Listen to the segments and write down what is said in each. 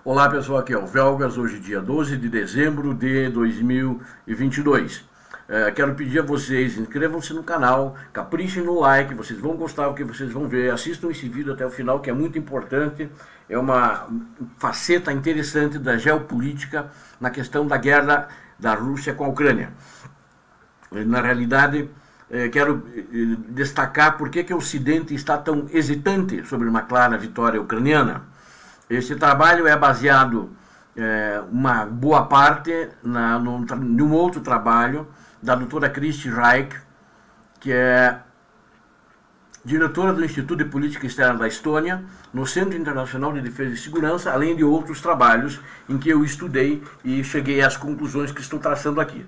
Olá pessoal, aqui é o Velgas, hoje dia 12 de dezembro de 2022. Quero pedir a vocês, inscrevam-se no canal, caprichem no like, vocês vão gostar do que vocês vão ver, assistam esse vídeo até o final que é muito importante, é uma faceta interessante da geopolítica na questão da guerra da Rússia com a Ucrânia. Na realidade, quero destacar por que o Ocidente está tão hesitante sobre uma clara vitória ucraniana. Esse trabalho é baseado, uma boa parte, num outro trabalho da doutora Christy Reich, que é diretora do Instituto de Política Externa da Estônia, no Centro Internacional de Defesa e Segurança, além de outros trabalhos em que eu estudei e cheguei às conclusões que estou traçando aqui.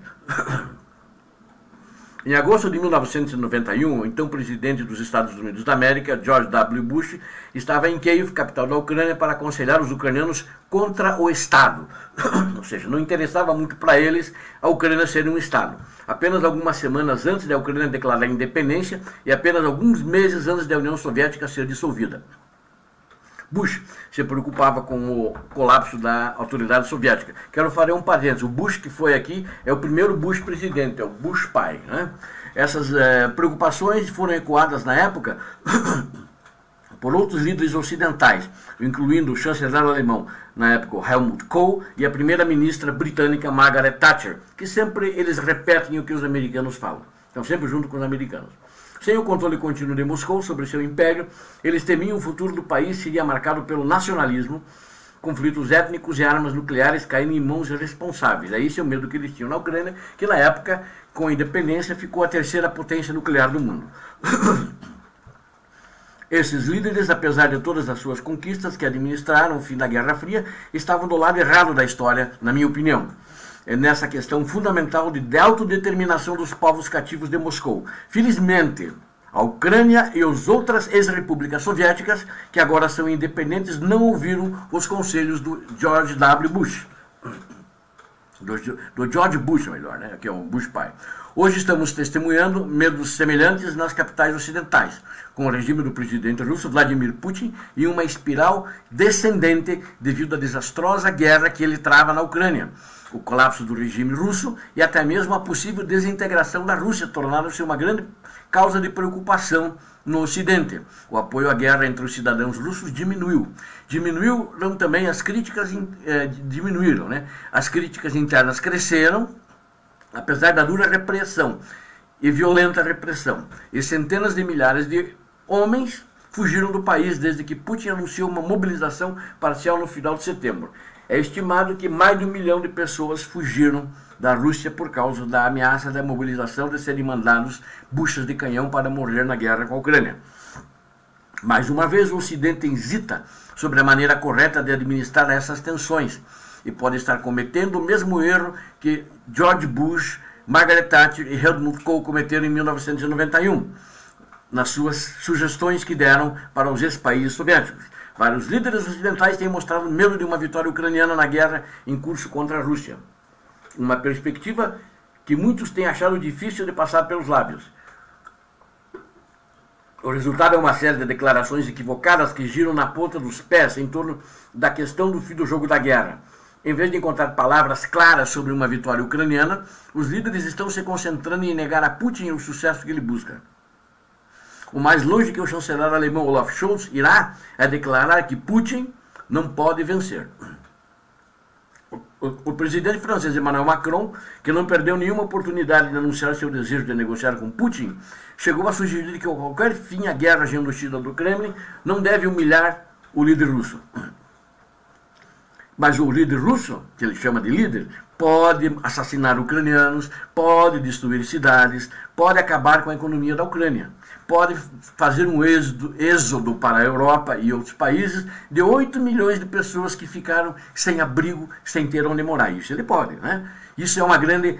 Em agosto de 1991, o então presidente dos Estados Unidos da América, George W. Bush, estava em Kiev, capital da Ucrânia, para aconselhar os ucranianos contra o Estado. Ou seja, não interessava muito para eles a Ucrânia ser um Estado. Apenas algumas semanas antes da Ucrânia declarar independência e apenas alguns meses antes da União Soviética ser dissolvida. Bush se preocupava com o colapso da autoridade soviética. Quero fazer um parênteses. O Bush que foi aqui é o primeiro Bush presidente, é o Bush pai, né? Essas preocupações foram ecoadas na época por outros líderes ocidentais, incluindo o chanceler alemão, na época, Helmut Kohl, e a primeira-ministra britânica Margaret Thatcher, que sempre eles repetem o que os americanos falam. Estão sempre junto com os americanos. Sem o controle contínuo de Moscou sobre seu império, eles temiam o futuro do país seria marcado pelo nacionalismo, conflitos étnicos e armas nucleares caindo em mãos irresponsáveis. É esse o medo que eles tinham na Ucrânia, que na época, com a independência, ficou a terceira potência nuclear do mundo. Esses líderes, apesar de todas as suas conquistas que administraram o fim da Guerra Fria, estavam do lado errado da história, na minha opinião. É nessa questão fundamental de autodeterminação dos povos cativos de Moscou. Felizmente, a Ucrânia e as outras ex-repúblicas soviéticas, que agora são independentes, não ouviram os conselhos do George W. Bush. Do George Bush, melhor, né? Que é o Bush pai. Hoje estamos testemunhando medos semelhantes nas capitais ocidentais, com o regime do presidente russo Vladimir Putin e uma espiral descendente devido à desastrosa guerra que ele trava na Ucrânia. O colapso do regime russo e até mesmo a possível desintegração da Rússia tornaram-se uma grande causa de preocupação no Ocidente. O apoio à guerra entre os cidadãos russos diminuiu. Diminuíram também as críticas, diminuíram, né? As críticas internas cresceram, apesar da dura repressão e violenta repressão. E centenas de milhares de homens fugiram do país desde que Putin anunciou uma mobilização parcial no final de setembro. É estimado que mais de 1 milhão de pessoas fugiram da Rússia por causa da ameaça da mobilização de serem mandados buchas de canhão para morrer na guerra com a Ucrânia. Mais uma vez, o Ocidente hesita sobre a maneira correta de administrar essas tensões e pode estar cometendo o mesmo erro que George Bush, Margaret Thatcher e Helmut Kohl cometeram em 1991, nas suas sugestões que deram para os ex-países soviéticos. Vários líderes ocidentais têm mostrado medo de uma vitória ucraniana na guerra em curso contra a Rússia. Uma perspectiva que muitos têm achado difícil de passar pelos lábios. O resultado é uma série de declarações equivocadas que giram na ponta dos pés em torno da questão do fim do jogo da guerra. Em vez de encontrar palavras claras sobre uma vitória ucraniana, os líderes estão se concentrando em negar a Putin o sucesso que ele busca. O mais longe que o chanceler alemão Olaf Scholz irá é declarar que Putin não pode vencer. O presidente francês Emmanuel Macron, que não perdeu nenhuma oportunidade de anunciar seu desejo de negociar com Putin, chegou a sugerir que qualquer fim à guerra genocida do Kremlin não deve humilhar o líder russo. Mas o líder russo, que ele chama de líder, pode assassinar ucranianos, pode destruir cidades, pode acabar com a economia da Ucrânia, pode fazer um êxodo para a Europa e outros países de 8 milhões de pessoas que ficaram sem abrigo, sem ter onde morar. Isso ele pode, né? Isso é uma grande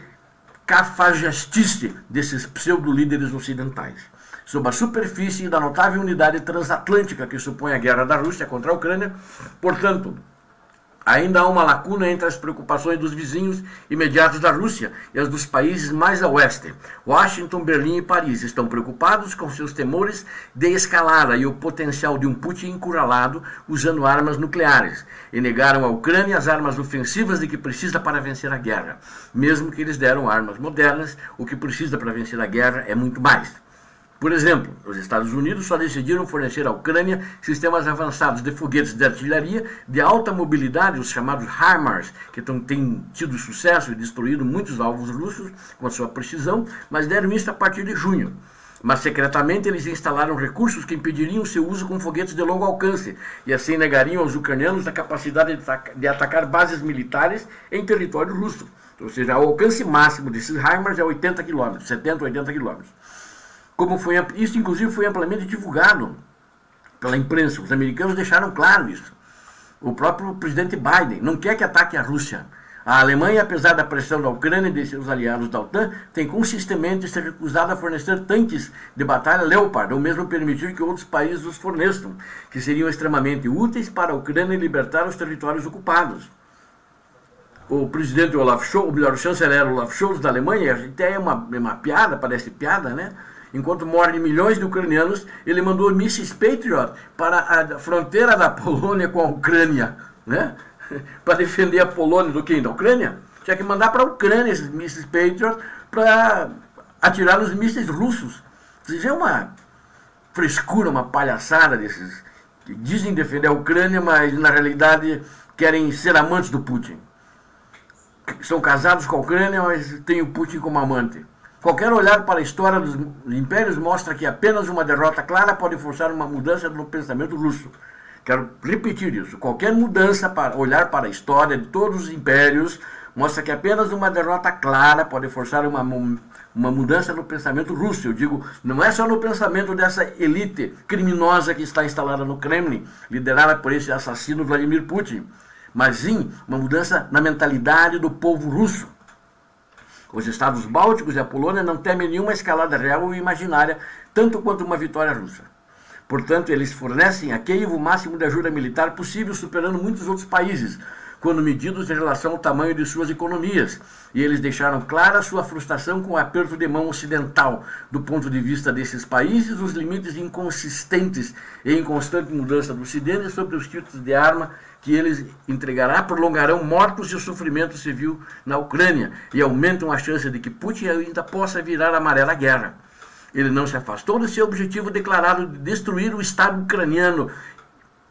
cafajestice desses pseudo-líderes ocidentais. Sob a superfície da notável unidade transatlântica que supõe a guerra da Rússia contra a Ucrânia, portanto, Ainda há uma lacuna entre as preocupações dos vizinhos imediatos da Rússia e as dos países mais a oeste. Washington, Berlim e Paris estão preocupados com seus temores de escalada e o potencial de um Putin encurralado usando armas nucleares, e negaram à Ucrânia as armas ofensivas de que precisa para vencer a guerra. Mesmo que eles deram armas modernas, o que precisa para vencer a guerra é muito mais. Por exemplo, os Estados Unidos só decidiram fornecer à Ucrânia sistemas avançados de foguetes de artilharia de alta mobilidade, os chamados HIMARS, que têm tido sucesso e destruído muitos alvos russos com a sua precisão, mas deram isso a partir de junho. Mas secretamente eles instalaram recursos que impediriam seu uso com foguetes de longo alcance e assim negariam aos ucranianos a capacidade de atacar bases militares em território russo. Ou seja, o alcance máximo desses HIMARS é 80 km, 70, 80 km. Isso, inclusive, foi amplamente divulgado pela imprensa. Os americanos deixaram claro isso. O próprio presidente Biden não quer que ataque a Rússia. A Alemanha, apesar da pressão da Ucrânia e de seus aliados da OTAN, tem consistentemente se recusado a fornecer tanques de batalha Leopard, ou mesmo permitir que outros países os forneçam, que seriam extremamente úteis para a Ucrânia libertar os territórios ocupados. O presidente Olaf Scholz, ou melhor, o chanceler Olaf Scholz da Alemanha, até é uma piada, parece piada, né? Enquanto morrem milhões de ucranianos, ele mandou mísseis Patriot para a fronteira da Polônia com a Ucrânia, né? Para defender a Polônia do quem? Da Ucrânia? Tinha que mandar para a Ucrânia esses mísseis Patriot para atirar nos mísseis russos. Isso é uma frescura, uma palhaçada desses que dizem defender a Ucrânia, mas na realidade querem ser amantes do Putin. São casados com a Ucrânia, mas têm o Putin como amante. Qualquer olhar para a história dos impérios mostra que apenas uma derrota clara pode forçar uma mudança no pensamento russo. Quero repetir isso. Qualquer mudança para olhar para a história de todos os impérios mostra que apenas uma derrota clara pode forçar uma mudança no pensamento russo. Eu digo, não é só no pensamento dessa elite criminosa que está instalada no Kremlin, liderada por esse assassino Vladimir Putin, mas sim uma mudança na mentalidade do povo russo. Os estados bálticos e a Polônia não temem nenhuma escalada real ou imaginária, tanto quanto uma vitória russa. Portanto, eles fornecem a Kiev o máximo de ajuda militar possível, superando muitos outros países, quando medidos em relação ao tamanho de suas economias. E eles deixaram clara sua frustração com o aperto de mão ocidental. Do ponto de vista desses países, os limites inconsistentes e inconstante mudança do Ocidente sobre os tipos de arma que eles entregará prolongarão mortos e o sofrimento civil na Ucrânia e aumentam a chance de que Putin ainda possa virar a maré da guerra. Ele não se afastou do seu objetivo declarado de destruir o Estado ucraniano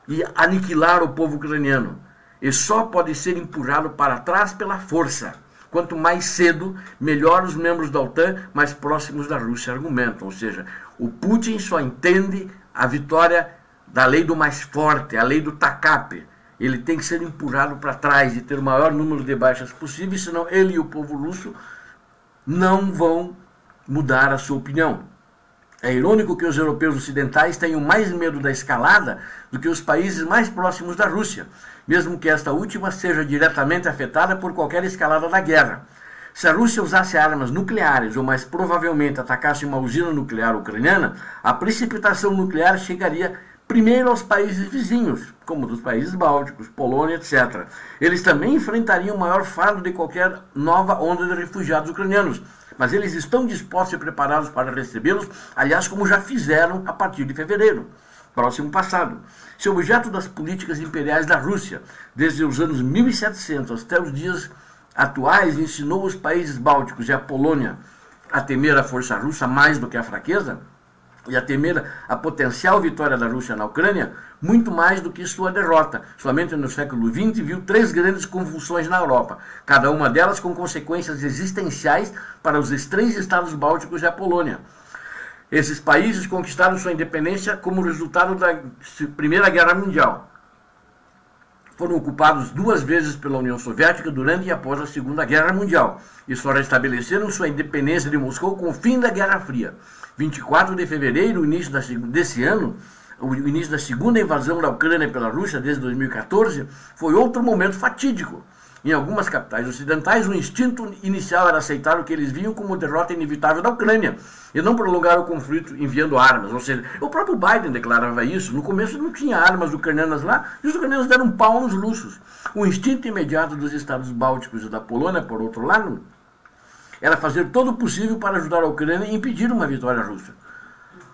e aniquilar o povo ucraniano. E só pode ser empurrado para trás pela força. Quanto mais cedo, melhor os membros da OTAN mais próximos da Rússia argumentam. Ou seja, o Putin só entende a vitória da lei do mais forte, a lei do TACAP. Ele tem que ser empurrado para trás e ter o maior número de baixas possíveis, senão ele e o povo russo não vão mudar a sua opinião. É irônico que os europeus ocidentais tenham mais medo da escalada do que os países mais próximos da Rússia, mesmo que esta última seja diretamente afetada por qualquer escalada da guerra. Se a Rússia usasse armas nucleares ou mais provavelmente atacasse uma usina nuclear ucraniana, a precipitação nuclear chegaria primeiro aos países vizinhos, como dos países bálticos, Polônia, etc. Eles também enfrentariam o maior fardo de qualquer nova onda de refugiados ucranianos, mas eles estão dispostos e preparados para recebê-los, aliás, como já fizeram a partir de fevereiro, próximo passado. Se o objeto das políticas imperiais da Rússia, desde os anos 1700 até os dias atuais, ensinou os países bálticos e a Polônia a temer a força russa mais do que a fraqueza, e a temer a potencial vitória da Rússia na Ucrânia, muito mais do que sua derrota. Somente no século XX viu 3 grandes convulsões na Europa, cada uma delas com consequências existenciais para os 3 estados bálticos e a Polônia. Esses países conquistaram sua independência como resultado da Primeira Guerra Mundial. Foram ocupados 2 vezes pela União Soviética durante e após a Segunda Guerra Mundial, e só restabeleceram sua independência de Moscou com o fim da Guerra Fria. 24 de fevereiro, o início desse ano, o início da segunda invasão da Ucrânia pela Rússia desde 2014, foi outro momento fatídico. Em algumas capitais ocidentais, o instinto inicial era aceitar o que eles viam como derrota inevitável da Ucrânia e não prolongar o conflito enviando armas. Ou seja, o próprio Biden declarava isso. No começo não tinha armas ucranianas lá e os ucranianos deram um pau nos russos. O instinto imediato dos estados bálticos e da Polônia, por outro lado, era fazer todo o possível para ajudar a Ucrânia e impedir uma vitória russa.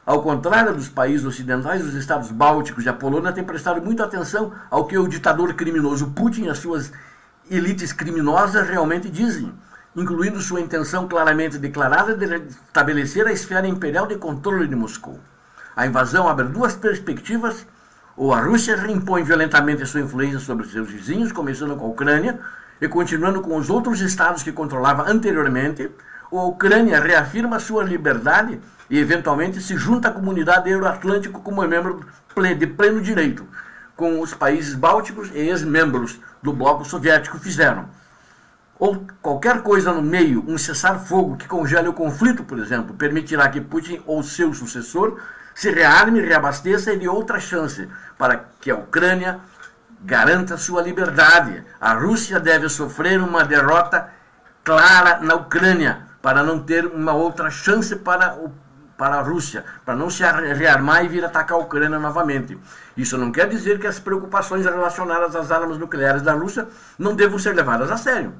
Ao contrário dos países ocidentais, os estados bálticos e a Polônia têm prestado muita atenção ao que o ditador criminoso Putin e as suas elites criminosas realmente dizem, incluindo sua intenção claramente declarada de estabelecer a esfera imperial de controle de Moscou. A invasão abre duas perspectivas: ou a Rússia reimpõe violentamente sua influência sobre seus vizinhos, começando com a Ucrânia e continuando com os outros estados que controlava anteriormente, ou a Ucrânia reafirma sua liberdade e eventualmente se junta à comunidade euroatlântica como membro de pleno direito, como os países bálticos e ex-membros do bloco soviético fizeram. Ou qualquer coisa no meio, um cessar-fogo que congele o conflito, por exemplo, permitirá que Putin ou seu sucessor se rearme, reabasteça e dê outra chance para que a Ucrânia garanta sua liberdade. A Rússia deve sofrer uma derrota clara na Ucrânia para não ter uma outra chance para a Rússia, para não se rearmar e vir atacar a Ucrânia novamente. Isso não quer dizer que as preocupações relacionadas às armas nucleares da Rússia não devam ser levadas a sério.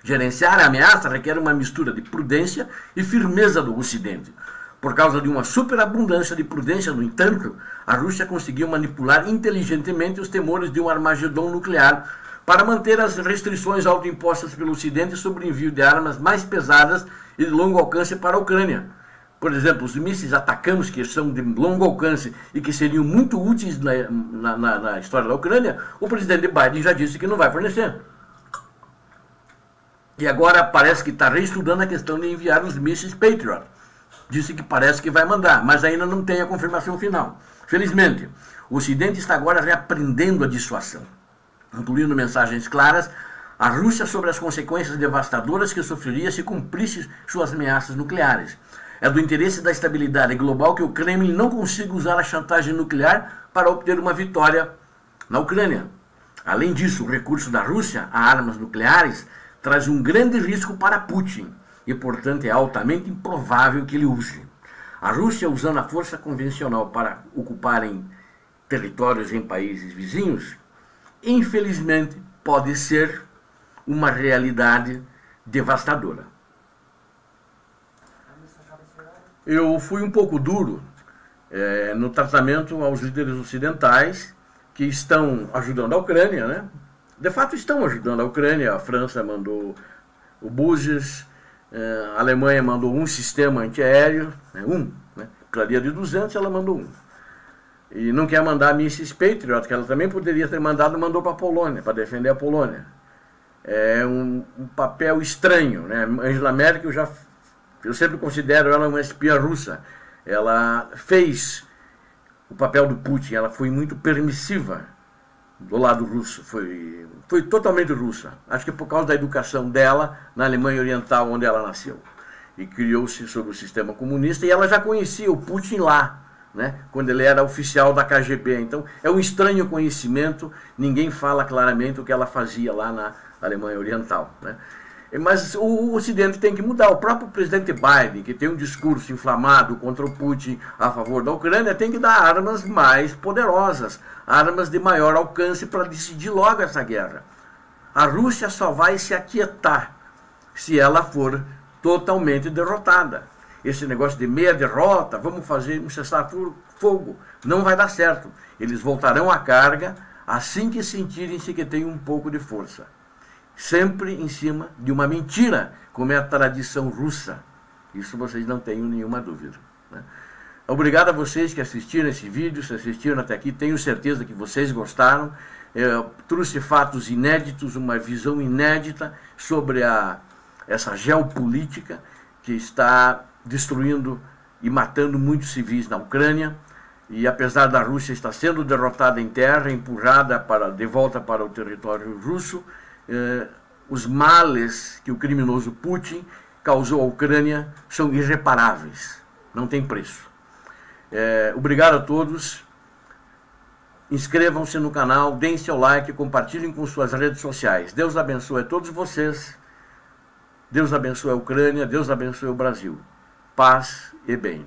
Gerenciar a ameaça requer uma mistura de prudência e firmeza do Ocidente. Por causa de uma superabundância de prudência, no entanto, a Rússia conseguiu manipular inteligentemente os temores de um Armagedon nuclear para manter as restrições autoimpostas pelo Ocidente sobre o envio de armas mais pesadas e de longo alcance para a Ucrânia. Por exemplo, os mísseis Atacams, que são de longo alcance e que seriam muito úteis na história da Ucrânia, o presidente Biden já disse que não vai fornecer. E agora parece que está reestudando a questão de enviar os mísseis Patriot. Disse que parece que vai mandar, mas ainda não tem a confirmação final. Felizmente, o Ocidente está agora reaprendendo a dissuasão, incluindo mensagens claras à Rússia sobre as consequências devastadoras que sofreria se cumprisse suas ameaças nucleares. É do interesse da estabilidade global que o Kremlin não consiga usar a chantagem nuclear para obter uma vitória na Ucrânia. Além disso, o recurso da Rússia a armas nucleares traz um grande risco para Putin e, portanto, é altamente improvável que ele use. A Rússia, usando a força convencional para ocuparem territórios em países vizinhos, infelizmente, pode ser uma realidade devastadora. Eu fui um pouco duro no tratamento aos líderes ocidentais que estão ajudando a Ucrânia, né? De fato, estão ajudando a Ucrânia. A França mandou o Búzios, a Alemanha mandou um sistema antiaéreo, né? Precisaria de 200, ela mandou um. E não quer mandar mísseis Patriot, que ela também poderia ter mandado, mandou para a Polônia, para defender a Polônia. É um papel estranho, né? Angela Merkel eu sempre considero ela uma espiã russa. Ela fez o papel do Putin, ela foi muito permissiva do lado russo, foi totalmente russa. Acho que por causa da educação dela na Alemanha Oriental, onde ela nasceu. E criou-se sob o sistema comunista, e ela já conhecia o Putin lá, né, quando ele era oficial da KGB. Então é um estranho conhecimento, ninguém fala claramente o que ela fazia lá na Alemanha Oriental, né? Mas o Ocidente tem que mudar. O próprio presidente Biden, que tem um discurso inflamado contra o Putin a favor da Ucrânia, tem que dar armas mais poderosas, armas de maior alcance para decidir logo essa guerra. A Rússia só vai se aquietar se ela for totalmente derrotada. Esse negócio de meia derrota, vamos fazer um cessar-fogo, não vai dar certo. Eles voltarão à carga assim que sentirem-se que tem um pouco de força. Sempre em cima de uma mentira, como é a tradição russa. Isso vocês não tenham nenhuma dúvida, né? Obrigado a vocês que assistiram esse vídeo, se assistiram até aqui, tenho certeza que vocês gostaram. Eu trouxe fatos inéditos, uma visão inédita sobre essa geopolítica que está destruindo e matando muitos civis na Ucrânia. E apesar da Rússia estar sendo derrotada em terra, empurrada de volta para o território russo, os males que o criminoso Putin causou à Ucrânia são irreparáveis, não tem preço. Obrigado a todos inscrevam-se no canal, deem seu like, compartilhem com suas redes sociais. Deus abençoe a todos vocês. Deus abençoe a Ucrânia, Deus abençoe o Brasil. Paz e bem.